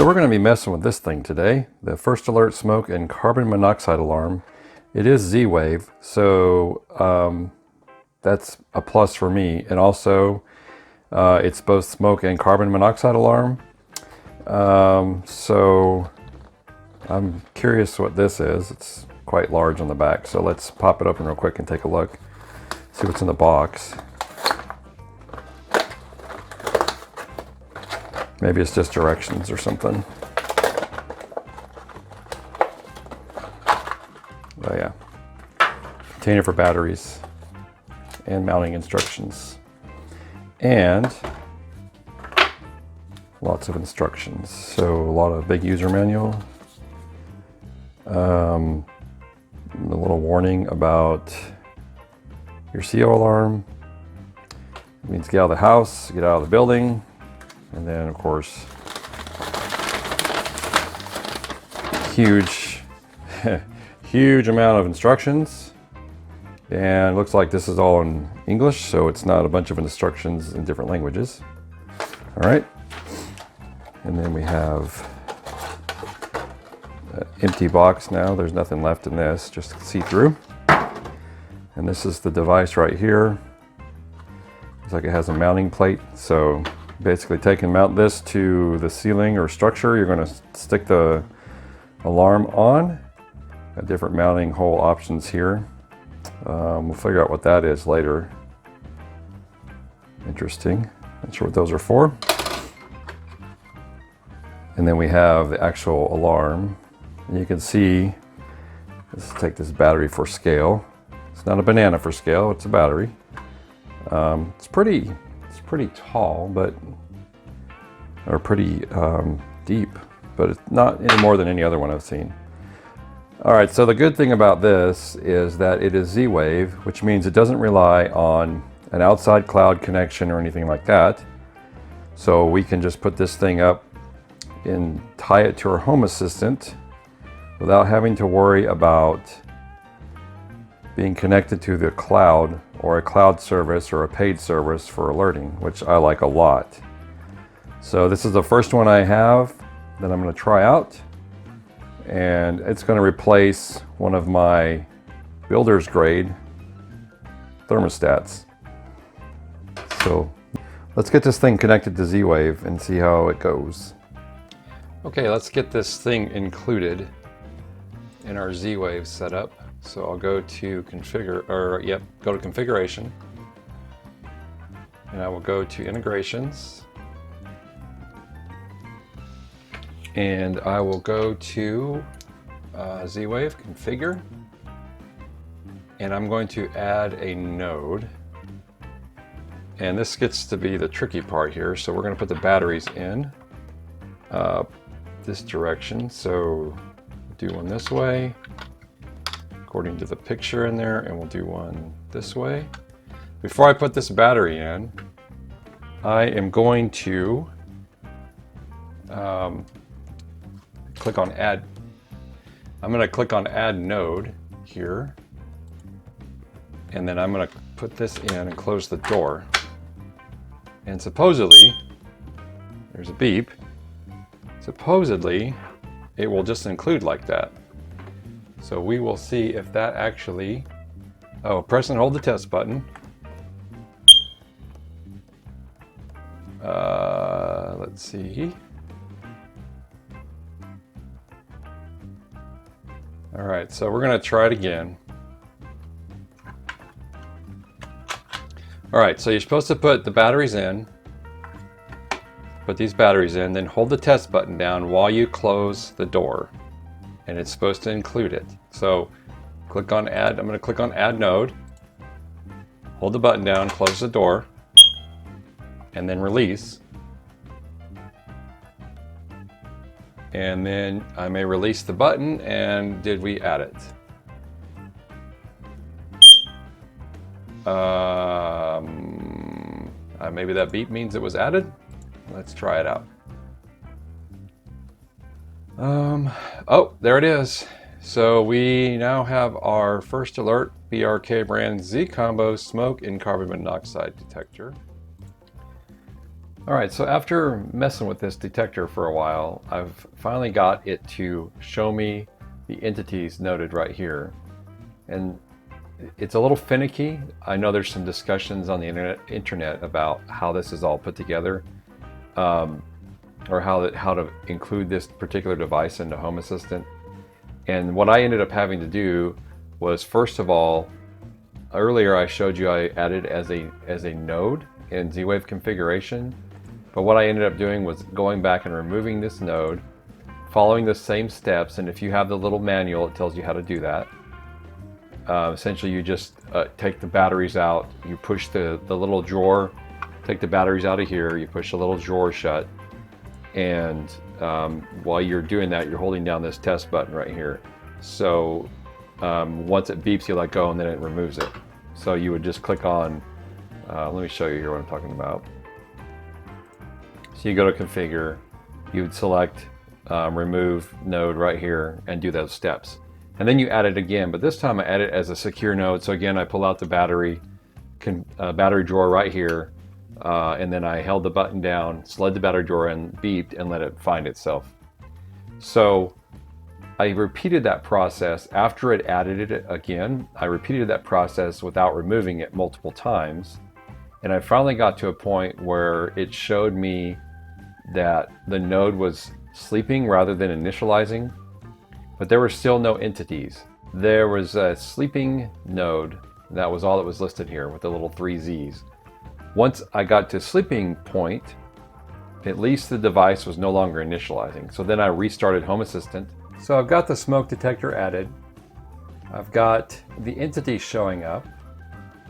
So we're going to be messing with this thing today, the First Alert Smoke and Carbon Monoxide Alarm. It is Z-Wave, so that's a plus for me. And also, it's both smoke and carbon monoxide alarm. So I'm curious what this is. It's quite large on the back, so let's pop it open real quick and take a look, see what's in the box. Maybe it's just directions or something. Oh yeah, container for batteries and mounting instructions, and lots of instructions. So a lot of big user manual, a little warning about your CO alarm. It means get out of the house, get out of the building. And then, of course, huge amount of instructions. And it looks like this is all in English, so it's not a bunch of instructions in different languages. All right. And then we have an empty box now. There's nothing left in this, just see-through. And this is the device right here. Looks like it has a mounting plate, so basically take and mount this to the ceiling or structure. You're going to stick the alarm on. Got different mounting hole options here. We'll figure out what that is later. Interesting. Not sure what those are for. And then we have the actual alarm. And you can see, let's take this battery for scale. It's not a banana for scale, it's a battery. It's pretty tall, or pretty deep, but it's not any more than any other one I've seen. All right, so the good thing about this is that it is Z-Wave, which means it doesn't rely on an outside cloud connection or anything like that. So we can just put this thing up and tie it to our home assistant without having to worry about being connected to the cloud or a cloud service or a paid service for alerting, which I like a lot. So this is the first one I have that I'm going to try out, and it's going to replace one of my builder's grade thermostats. So let's get this thing connected to Z-Wave and see how it goes. Okay, let's get this thing included in our Z-Wave setup. So I'll go to go to configuration, and I will go to integrations, and I will go to Z-Wave configure, and I'm going to add a node. And this gets to be the tricky part here. So we're going to put the batteries in this direction. So do one this way, according to the picture in there, and we'll do one this way. Before I put this battery in, I am going to click on add. I'm going to click on add node here, and then I'm going to put this in and close the door. And supposedly, there's a beep, supposedly it will just include like that. So we will see if that actually, press and hold the test button. Let's see. All right, so we're gonna try it again. All right, so you're supposed to put the batteries in, put these batteries in, then hold the test button down while you close the door. And it's supposed to include it. So click on add, I'm going to click on add node, hold the button down, close the door, and then release. And then I may release the button, and did we add it? Maybe that beep means it was added. Let's try it out. Oh, there it is. So we now have our First Alert BRK brand ZCOMBO smoke and carbon monoxide detector. All right, so after messing with this detector for a while, I've finally got it to show me the entities noted right here. And it's a little finicky. I know there's some discussions on the internet about how this is all put together, or how to include this particular device into Home Assistant. And what I ended up having to do was, first of all, earlier I showed you I added as a node in Z-Wave configuration. But what I ended up doing was going back and removing this node, following the same steps, and if you have the little manual, it tells you how to do that. Essentially, you just take the batteries out, you push the little drawer, take the batteries out of here, you push the little drawer shut, and while you're doing that, you're holding down this test button right here. So once it beeps, you let go, and then it removes it. So you would just click on, let me show you here what I'm talking about. So you go to configure, you would select remove node right here and do those steps. And then you add it again, but this time I add it as a secure node. So again, I pull out the battery drawer right here, and then I held the button down, slid the battery drawer in, beeped, and let it find itself. So I repeated that process after it added it again. I repeated that process without removing it multiple times. And I finally got to a point where it showed me that the node was sleeping rather than initializing, but there were still no entities. There was a sleeping node. That was all that was listed here with the little 3 Z's. Once I got to sleeping point, at least the device was no longer initializing. So then I restarted Home Assistant. So I've got the smoke detector added. I've got the entities showing up.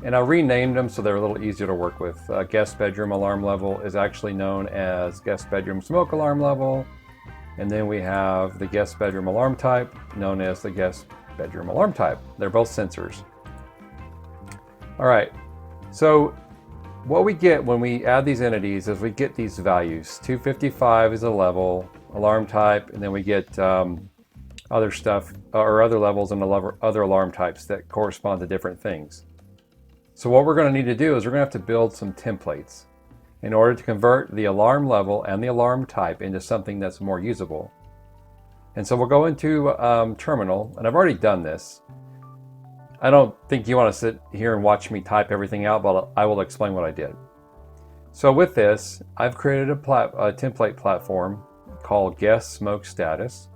And I renamed them so they're a little easier to work with. Guest bedroom alarm level is actually known as guest bedroom smoke alarm level. And then we have the guest bedroom alarm type known as the guest bedroom alarm type. They're both sensors. All right, so what we get when we add these entities is we get these values. 255 is a level, alarm type, and then we get other stuff or other levels and other alarm types that correspond to different things. So what we're going to need to do is we're going to have to build some templates in order to convert the alarm level and the alarm type into something that's more usable. And so we'll go into Terminal, and I've already done this. I don't think you want to sit here and watch me type everything out, but I will explain what I did. So with this, I've created a template platform called Guest Smoke Status.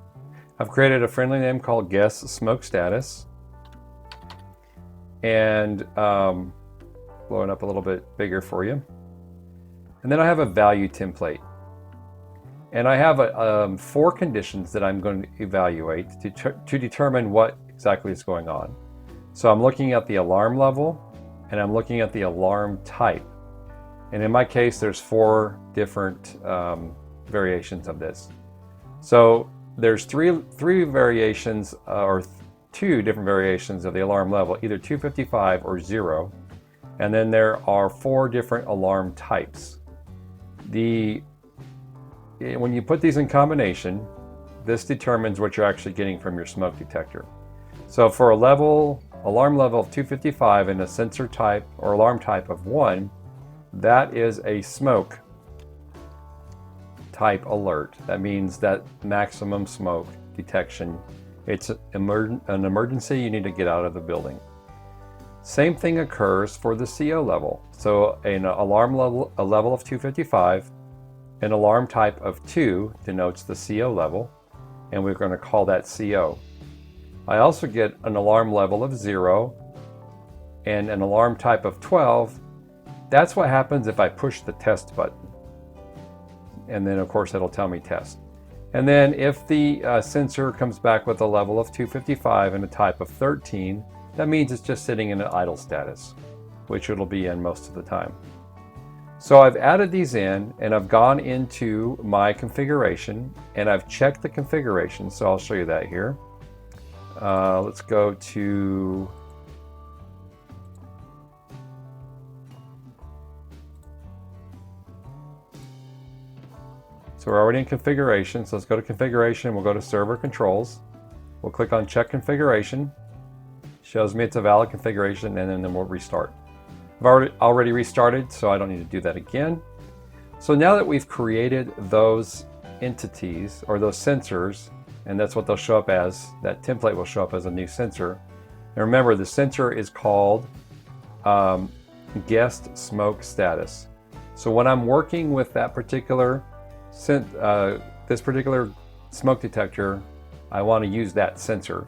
I've created a friendly name called Guest Smoke Status. And blow it up a little bit bigger for you. And then I have a value template. And I have 4 conditions that I'm going to evaluate to determine what exactly is going on. So I'm looking at the alarm level, and I'm looking at the alarm type. And in my case, there's 4 different variations of this. So there's three variations, or 2 different variations of the alarm level, either 255 or 0. And then there are 4 different alarm types. When you put these in combination, this determines what you're actually getting from your smoke detector. So for alarm level of 255 and a sensor type or alarm type of 1, that is a smoke type alert. That means that maximum smoke detection. It's an emergency, you need to get out of the building. Same thing occurs for the CO level. So an alarm level, a level of 255, an alarm type of 2 denotes the CO level, and we're going to call that CO. I also get an alarm level of 0 and an alarm type of 12. That's what happens if I push the test button. And then of course it'll tell me test. And then if the sensor comes back with a level of 255 and a type of 13, that means it's just sitting in an idle status, which it'll be in most of the time. So I've added these in, and I've gone into my configuration, and I've checked the configuration, so I'll show you that here. Let's go to So we're already in configuration, so let's go to configuration, we'll go to server controls. We'll click on check configuration. Shows me it's a valid configuration, and then we'll restart. I've already restarted, so I don't need to do that again. So now that we've created those entities or those sensors, and that's what they'll show up as, that template will show up as a new sensor. And remember, the sensor is called guest smoke status. So when I'm working with that particular this particular smoke detector, I want to use that sensor.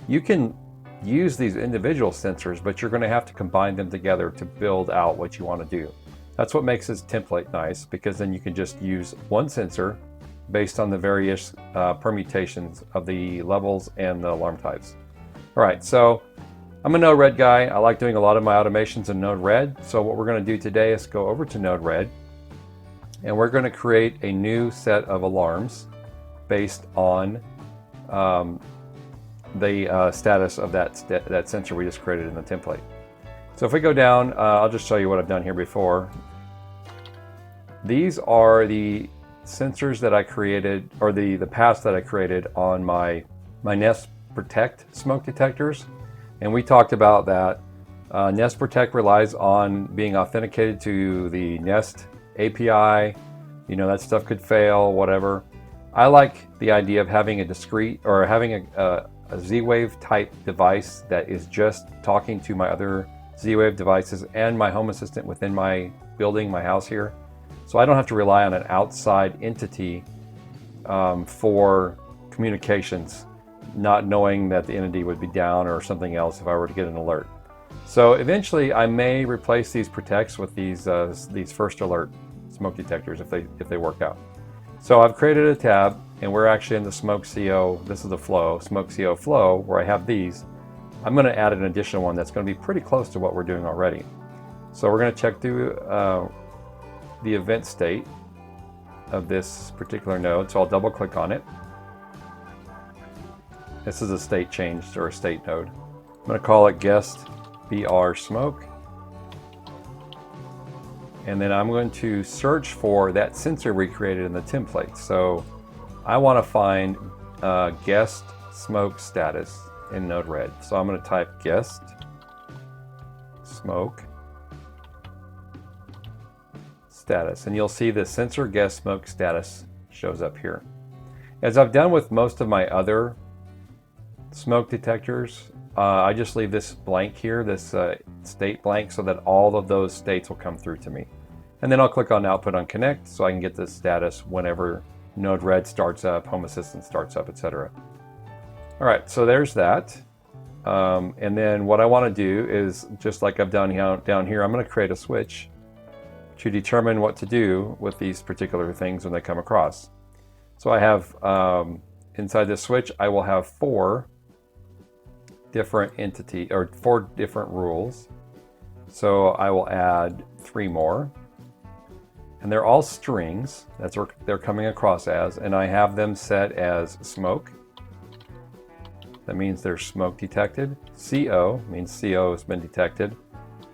You can use these individual sensors, but you're going to have to combine them together to build out what you want to do. That's what makes this template nice, because then you can just use one sensor based on the various permutations of the levels and the alarm types. All right, so I'm a Node-RED guy. I like doing a lot of my automations in Node-RED. So what we're going to do today is go over to Node-RED, and we're going to create a new set of alarms based on the status of that sensor we just created in the template. So if we go down, I'll just show you what I've done here before. These are the sensors that I created, or the paths that I created on my Nest Protect smoke detectors. And we talked about that. Nest Protect relies on being authenticated to the Nest API. You know, that stuff could fail, whatever. I like the idea of having a discrete, or having a Z-Wave type device that is just talking to my other Z-Wave devices and my Home Assistant within my building, my house here. So I don't have to rely on an outside entity for communications, not knowing that the entity would be down or something else if I were to get an alert. So eventually I may replace these protects with these First Alert smoke detectors if they work out. So I've created a tab, and we're actually in the Smoke CO. This is the flow, Smoke CO flow, where I have these. I'm going to add an additional one that's going to be pretty close to what we're doing already. So we're going to check through the event state of this particular node. So I'll double click on it. This is a state changed, or a state node. I'm going to call it guest BR smoke. And then I'm going to search for that sensor we created in the template. So I want to find guest smoke status in Node-RED. So I'm going to type guest smoke status, and you'll see the sensor guest smoke status shows up here. As I've done with most of my other smoke detectors, I just leave this blank here, this state blank, so that all of those states will come through to me. And then I'll click on Output on Connect so I can get the status whenever Node-RED starts up, Home Assistant starts up, etc. All right, so there's that. And then what I want to do is, just like I've done down here, I'm going to create a switch to determine what to do with these particular things when they come across. So I have, inside this switch, I will have 4 different rules. So I will add 3 more. And they're all strings. That's what they're coming across as. And I have them set as smoke. That means they're smoke detected. CO means CO has been detected.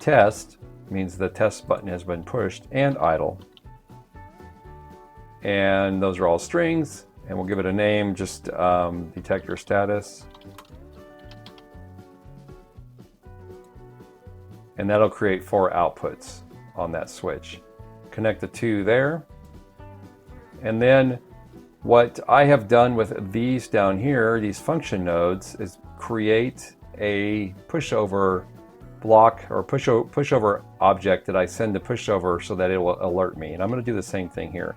Test means the test button has been pushed. And idle. And those are all strings. And we'll give it a name, just detector status. And that'll create 4 outputs on that switch. Connect the 2 there. And then what I have done with these down here, these function nodes, is create a pushover block or pushover object that I send to pushover so that it will alert me. And I'm going to do the same thing here.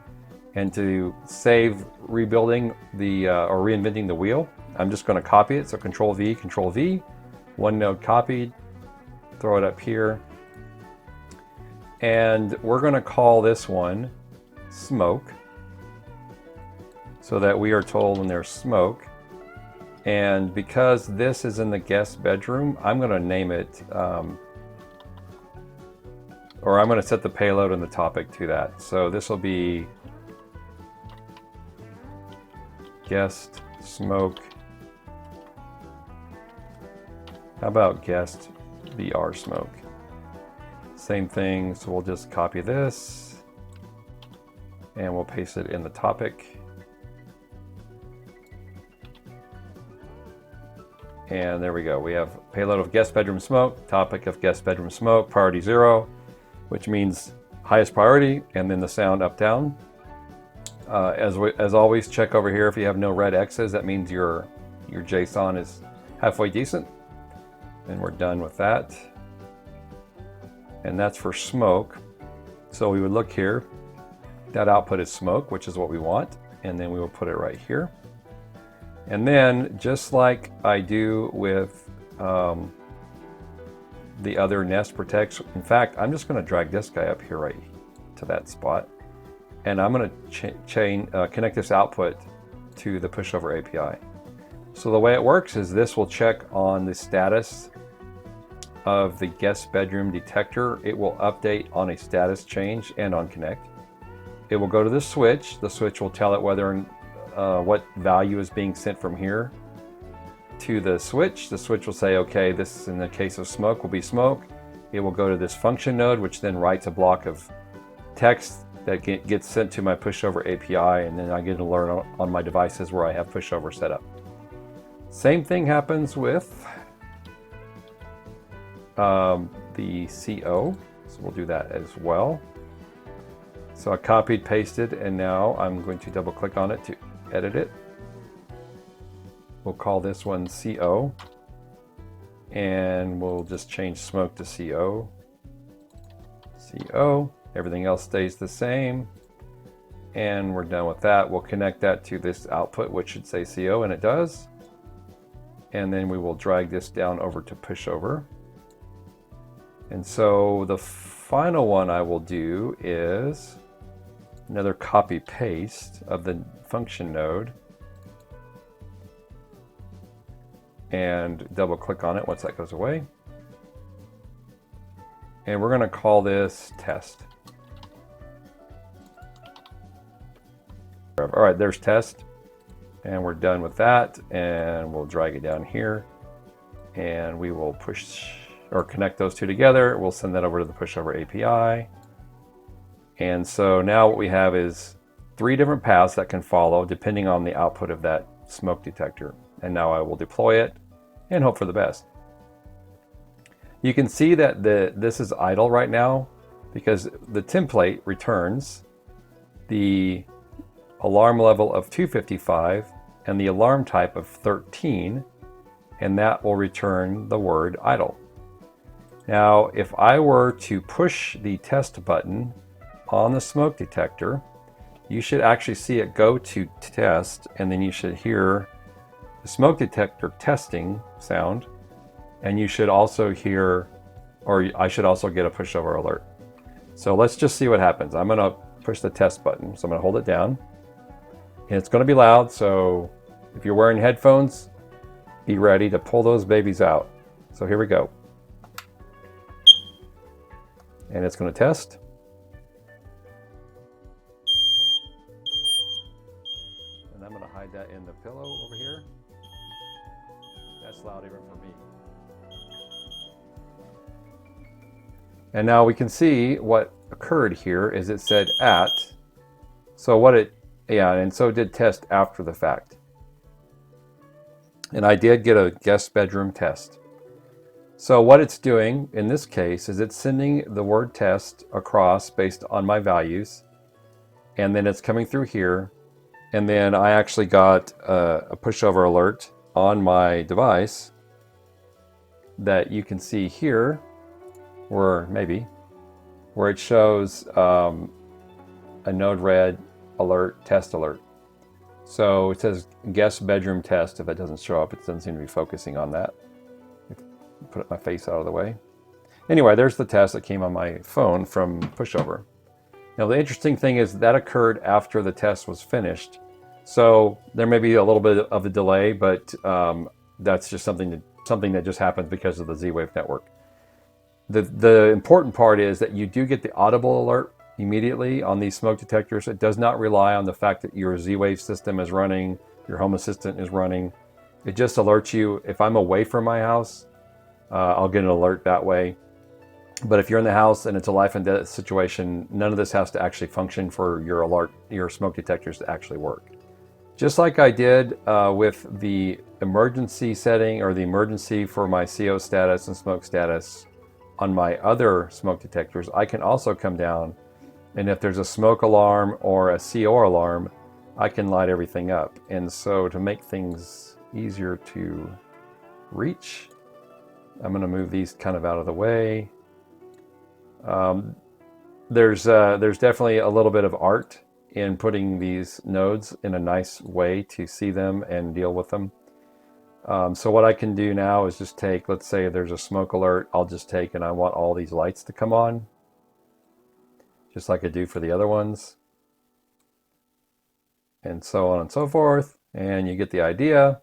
And to save rebuilding or reinventing the wheel, I'm just going to copy it. So Control V, one node copied, throw it up here. And we're going to call this one smoke, so that we are told when there's smoke. And because this is in the guest bedroom, I'm going to name it, or I'm going to set the payload and the topic to that. So this will be guest smoke. How about guest BR smoke? Same thing, so we'll just copy this and we'll paste it in the topic. And there we go. We have payload of guest bedroom smoke, topic of guest bedroom smoke, priority 0, which means highest priority, and then the sound up down. As always, check over here if you have no red X's. That means your JSON is halfway decent. And we're done with that. And that's for smoke. So we would look here. That output is smoke, which is what we want. And then we will put it right here. And then, just like I do with the other Nest Protects, in fact, I'm just going to drag this guy up here right to that spot. And I'm going to connect this output to the Pushover API. So the way it works is this will check on the status of the guest bedroom detector. It will update on a status change and on connect. It will go to the switch. The switch will tell it whether what value is being sent from here to the switch. The switch will say, okay, this in the case of smoke will be smoke. It will go to this function node, which then writes a block of text that gets sent to my Pushover API, and then I get an alert on my devices where I have Pushover set up. Same thing happens with the CO, so we'll do that as well. So I copied, pasted, and now I'm going to double click on it to edit it. We'll call this one CO, and we'll just change smoke to CO. CO, everything else stays the same, and we're done with that. We'll connect that to this output, which should say CO, and it does. And then we will drag this down over to Pushover. And so the final one I will do is another copy paste of the function node, and double click on it once that goes away. And we're going to call this test. All right, there's test. And we're done with that. And we'll drag it down here. And we will push or connect those two together. We'll send that over to the Pushover API. And so now what we have is 3 different paths that can follow depending on the output of that smoke detector. And now I will deploy it and hope for the best. You can see that this is idle right now because the template returns the alarm level of 255 and the alarm type of 13, and that will return the word idle. Now, if I were to push the test button on the smoke detector, you should actually see it go to test, and then you should hear the smoke detector testing sound, and you should also hear, or I should also get a Pushover alert. So let's just see what happens. I'm going to push the test button. So I'm going to hold it down, and it's going to be loud. So if you're wearing headphones, be ready to pull those babies out. So here we go. And it's going to test. And I'm going to hide that in the pillow over here. That's loud even for me. And now we can see what occurred here is it said at. So what it, yeah, and so did test after the fact. And I did get a guest bedroom test. So what it's doing in this case is it's sending the word test across based on my values. And then it's coming through here. And then I actually got a Pushover alert on my device that you can see here, where it shows a node red alert, test alert. So it says guest bedroom test. If it doesn't show up, it doesn't seem to be focusing on that. Put my face out of the way. Anyway, there's the test that came on my phone from Pushover. Now the interesting thing is that occurred after the test was finished. So there may be a little bit of a delay, but that's just something that just happens because of the Z-Wave network. The important part is that you do get the audible alert immediately on these smoke detectors. It does not rely on the fact that your Z-Wave system is running, your home assistant is running. It just alerts you. If I'm away from my house, I'll get an alert that way. But if you're in the house and it's a life and death situation, none of this has to actually function for your alert, your smoke detectors to actually work. Just like I did with the emergency setting or the emergency for my CO status and smoke status on my other smoke detectors, I can also come down And if there's a smoke alarm or a CO alarm, I can light everything up. And so to make things easier to reach, I'm going to move these kind of out of the way. There's definitely a little bit of art in putting these nodes in a nice way to see them and deal with them. So what I can do now is just take, let's say there's a smoke alert, I'll just take and I want all these lights to come on, just like I do for the other ones, and so on and so forth, and you get the idea.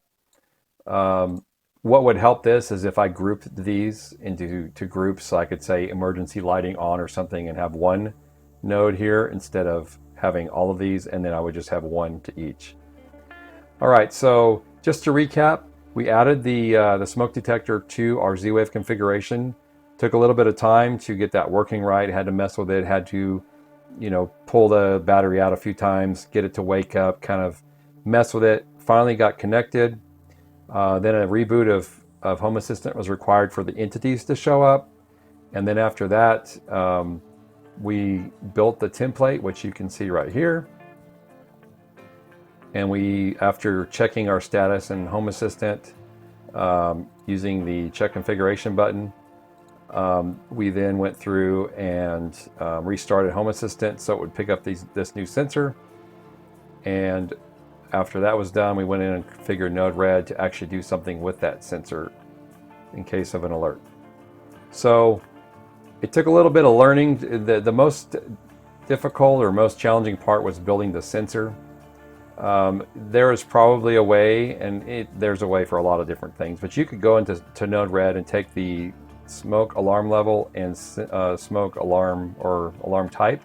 What would help this is if I grouped these into groups, so I could say emergency lighting on or something and have one node here instead of having all of these, and then I would just have one to each. All right, so just to recap, we added the smoke detector to our Z-Wave configuration. Took a little bit of time to get that working right, had to mess with it, had to, you know, pull the battery out a few times, get it to wake up, kind of mess with it. Finally got connected. Then a reboot of Home Assistant was required for the entities to show up. And then after that, we built the template, which you can see right here. And we, after checking our status in Home Assistant, using the check configuration button, we then went through and restarted Home Assistant so it would pick up this new sensor. And after that was done, we went in and configured Node-RED to actually do something with that sensor in case of an alert. So it took a little bit of learning. The most difficult or most challenging part was building the sensor. There is probably a way, and there's a way for a lot of different things, but you could go into Node-RED and take the smoke alarm level and smoke alarm or alarm type.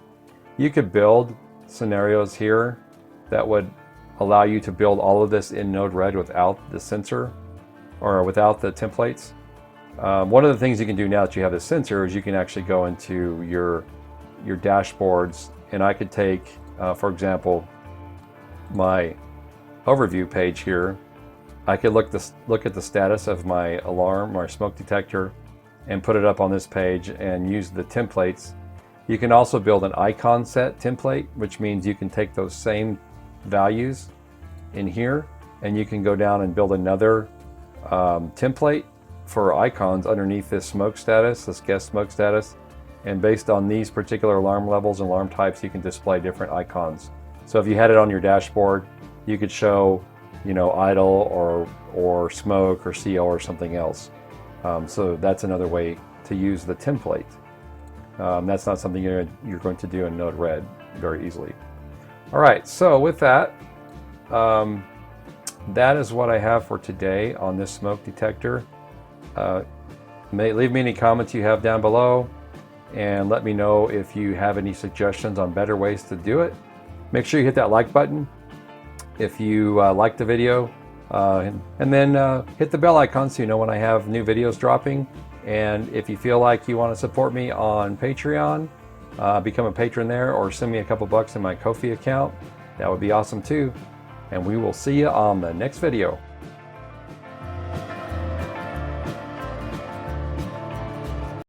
You could build scenarios here that would allow you to build all of this in Node-RED without the sensor or without the templates. One of the things you can do now that you have the sensor is you can actually go into your dashboards, and I could take, for example, my overview page here. I could look at the status of my alarm or smoke detector and put it up on this page and use the templates. You can also build an icon set template, which means you can take those same values in here and you can go down and build another template for icons underneath this smoke status, this guest smoke status, and based on these particular alarm levels and alarm types, you can display different icons. So if you had it on your dashboard, you could show, you know, idle or smoke or CO or something else. So that's another way to use the template. That's not something you're going to do in Node-RED very easily. All right, so with that, that is what I have for today on this smoke detector. Leave me any comments you have down below, and let me know if you have any suggestions on better ways to do it. Make sure you hit that like button if you like the video, and then hit the bell icon so you know when I have new videos dropping. And if you feel like you want to support me on Patreon, become a patron there or send me a couple bucks in my Ko-fi account. That would be awesome too. And we will see you on the next video.